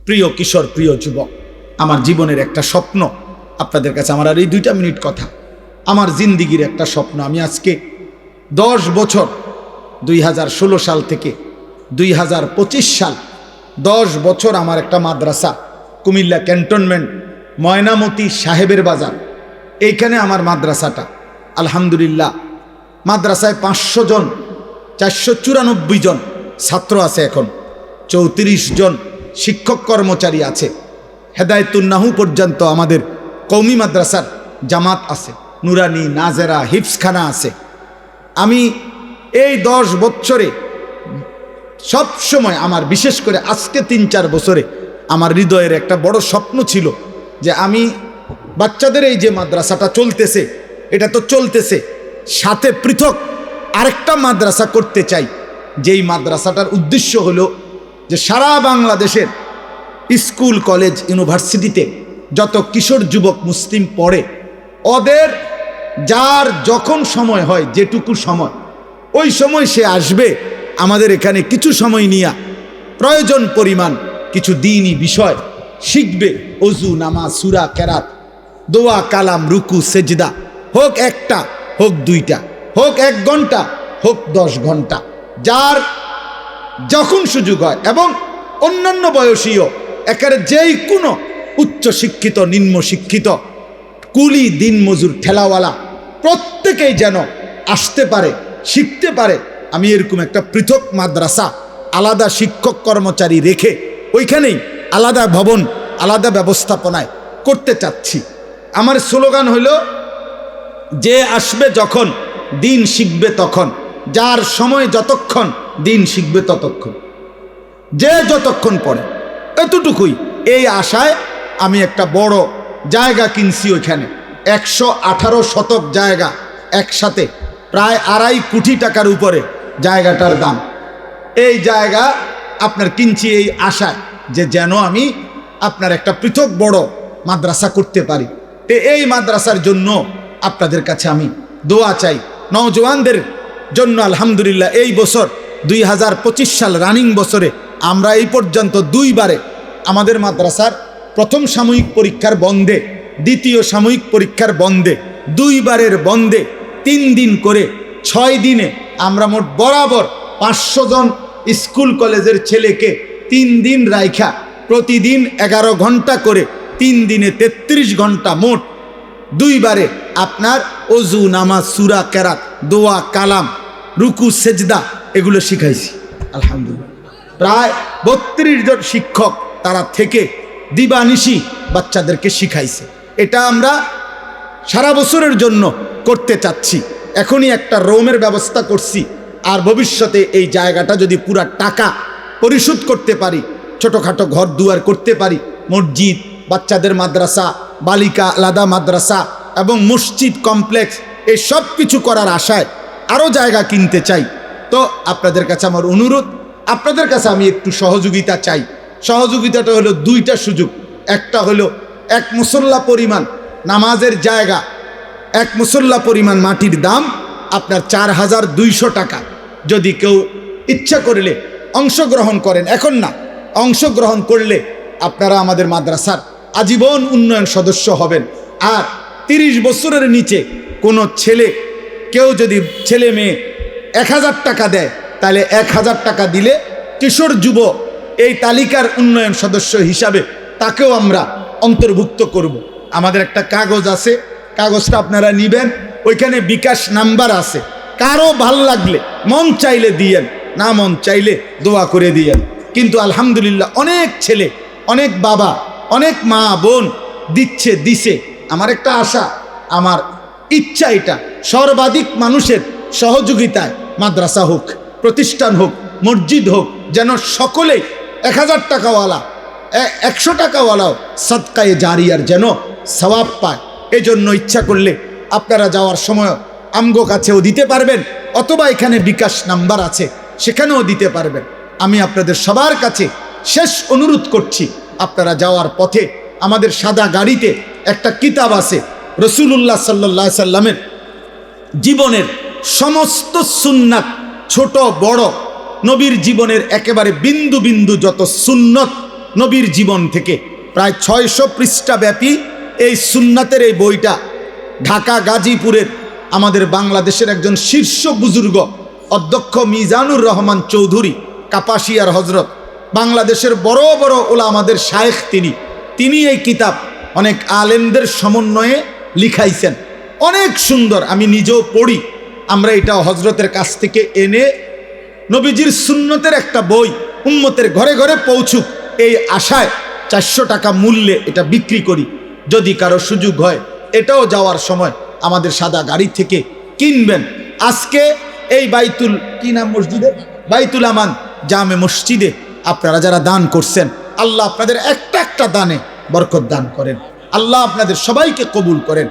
প্রিয় কিশোর, প্রিয় যুবক, আমার জীবনের একটা স্বপ্ন আপনাদের কাছে, আমার আর এই 2 মিনিট কথা, আমার জিন্দিগির একটা স্বপ্ন। আমি আজকে 10 বছর 2016 সাল থেকে 2025 সাল 10 বছর আমার একটা মাদ্রাসা কুমিল্লা ক্যান্টনমেন্ট ময়নামতি সাহেবের বাজার, এইখানে আমার মাদ্রাসাটা। আলহামদুলিল্লাহ মাদ্রাসায় 500 জন 494 জন ছাত্র আছে, এখন 34 জন শিক্ষক কর্মচারী আছে। হেদায়েতুন্নাহু পর্যন্ত আমাদের কওমি মাদ্রাসার জামাত আছে, নুরানি, নাজেরা, হিফজখানা আছে। আমি এই 10 বছরে সব সময় আমার, বিশেষ করে আজকে 3-4 বছরে আমার হৃদয়ের একটা বড় স্বপ্ন ছিল যে আমি বাচ্চাদের এই যে মাদ্রাসাটা চলতেছে, এটা তো চলতেছে, সাথে পৃথক আরেকটা মাদ্রাসা করতে চাই। যেই মাদ্রাসাটার উদ্দেশ্য হলো যে সারা বাংলাদেশের স্কুল, কলেজ, ইউনিভার্সিটিতে যত কিশোর যুবক মুসলিম পড়ে, ওদের যার যখন সময় হয়, যেটুকু সময়, ওই সময় সে আসবে আমাদের এখানে, কিছু সময় নিয়ে প্রয়োজন পরিমাণ কিছু দ্বীনি বিষয় শিখবে। ওযু, নামাজ, সূরা, কেরাত, দোয়া, কালাম, রুকু, সেজদা, হোক 1টা, হোক 2টা, হোক 1 ঘন্টা, হোক 10 ঘন্টা, যার যখন সুযোগ হয়। এবং অন্যান্য বয়সীও একেবারে যেই কোনো উচ্চ শিক্ষিত, নিম্ন শিক্ষিত, কুলি, দিন মজুর, ঠেলাওয়ালা, প্রত্যেকেই যেন আসতে পারে, শিখতে পারে। আমি এরকম একটা পৃথক মাদ্রাসা আলাদা শিক্ষক কর্মচারী রেখে ওইখানেই আলাদা ভবন, আলাদা ব্যবস্থাপনায় করতে চাচ্ছি। আমার স্লোগান হইল, যে আসবে যখন দিন শিখবে তখন, যার সময় যতক্ষণ দিন শিখবে ততক্ষণ, যে যতক্ষণ পড়ে, এতটুকুই। এই আশায় আমি একটা বড় জায়গা কিনছি, ওইখানে 118 শতক জায়গা, একসাথে প্রায় 2.5 কোটি টাকার উপরে জায়গাটার দাম। এই জায়গা আপনার কিনছি এই আশায় যে যেন আমি আপনার একটা পৃথক বড় মাদ্রাসা করতে পারি। তো এই মাদ্রাসার জন্য আপনাদের কাছে আমি দোয়া চাই, নওজওয়ানদের জন্য। আলহামদুলিল্লাহ এই বছর 2025 সাল রানিং বছরে আমরা এই পর্যন্ত 2 বারে আমাদের মাদ্রাসার প্রথম সাময়িক পরীক্ষার বন্ধে, দ্বিতীয় সাময়িক পরীক্ষার বন্ধে, 2 বারের বন্ধে 3 দিন করে 6 দিনে আমরা মোট বরাবর 500 জন স্কুল কলেজের ছেলেকে 3 দিন রাইখা প্রতিদিন 11 ঘন্টা করে 3 দিনে 33 ঘন্টা, মোট 2 বারে আপনার ওযু, নামাজ, সূরা, কেরাত, দোয়া, কালাম, রুকু, সেজদা এগুলো শিখাইছি। আলহামদুলিল্লাহ প্রায় 32 জন শিক্ষক তারা থেকে দিবানিশি বাচ্চাদেরকে শিখাইছে। এটা আমরা সারা বছরের জন্য করতে চাচ্ছি। এখনই একটা রুমের ব্যবস্থা করছি, আর ভবিষ্যতে এই জায়গাটা যদি পুরা টাকা পরিশোধ করতে পারি, ছোটোখাটো ঘর দুয়ার করতে পারি, মসজিদ, বাচ্চাদের মাদ্রাসা, বালিকা আলাদা মাদ্রাসা এবং মসজিদ কমপ্লেক্স, এই সব কিছু করার আশায় আরও জায়গা কিনতে চাই। তো আপনাদের কাছে আমার অনুরোধ, আপনাদের কাছে আমি একটু সহযোগিতা চাই। সহযোগিতাটা হলো 2টা সুযোগ। একটা হলো 1 মুসল্লা পরিমাণ নামাজের জায়গা, 1 মুসল্লা পরিমাণ মাটির দাম আপনার 4200 টাকা। যদি কেউ ইচ্ছা করলে অংশগ্রহণ করেন, এখন না, অংশগ্রহণ করলে আপনারা আমাদের মাদ্রাসার আজীবন উন্নয়ন সদস্য হবেন। আর 30 বছরের নিচে কোনো ছেলে, কেউ যদি ছেলে মেয়ে 1000 টাকা দেয়, তাহলে 1000 টাকা দিলে কিশোর যুব এই তালিকার উন্নয়ন সদস্য হিসাবে তাকেও আমরা অন্তর্ভুক্ত করব। আমাদের একটা কাগজ আছে, কাগজটা আপনারা নেবেন, ওইখানে বিকাশ নাম্বার আছে। কারো ভাল লাগলে মন চাইলে দিয়েন, না মন চাইলে দোয়া করে দিয়েন। কিন্তু আলহামদুলিল্লাহ অনেক ছেলে, অনেক বাবা, অনেক মা বোন দিছে। আমার একটা আশা, আমার ইচ্ছা, এটা সর্বাধিক মানুষের সহযোগিতায় মাদ্রাসা হোক, প্রতিষ্ঠান হোক, মসজিদ হোক, যেন সকলেই 1000 টাকাওয়ালা, 100 টাকাওয়ালাও সাদকায়ে জারিয়ার যেন সওয়াব পায়। এই জন্য ইচ্ছা করলে আপনারা যাওয়ার সময় আমগো কাছেও দিতে পারবেন, অথবা এখানে বিকাশ নাম্বার আছে, সেখানেও দিতে পারবেন। আমি আপনাদের সবার কাছে শেষ অনুরোধ করছি, আপনারা যাওয়ার পথে আমাদের সাদা গাড়িতে একটা কিতাব আছে, রাসূলুল্লাহ সাল্লাল্লাহু আলাইহি সাল্লামের জীবনের সমস্ত সুন্নাত, ছোট বড়, নবীর জীবনের একেবারে বিন্দু বিন্দু যত সুন্নত নবীর জীবন থেকে প্রায় 600 পৃষ্ঠা ব্যাপী এই সুন্নাতের এই বইটা ঢাকা গাজীপুরের আমাদের বাংলাদেশের একজন শীর্ষ বুজুর্গ অধ্যক্ষ মিজানুর রহমান চৌধুরী কাপাসিয়ার হজরত, বাংলাদেশের বড় বড় ওলামাদের শায়েখ তিনি এই কিতাব অনেক আলেমদের সমন্বয়ে লিখাইছেন। অনেক সুন্দর, আমি নিজেও পড়ি। আমরা এটা হজরতের কাছ থেকে এনে নবীজির সুন্নতের একটা বই উম্মতের ঘরে ঘরে পৌঁছুক এই আশায় 400 টাকা মূল্যে এটা বিক্রি করি। যদি কারো সুযোগ হয় এটাও যাওয়ার সময় আমাদের সাদা গাড়ি থেকে কিনবেন। আজকে এই বাইতুল কি নাম মসজিদে, বাইতুল আমান জামে মসজিদে আপনারা যারা দান করছেন, আল্লাহ আপনাদের একটা একটা দানে বরকত দান করেন। আল্লাহ আপনাদের সবাইকে কবুল করেন।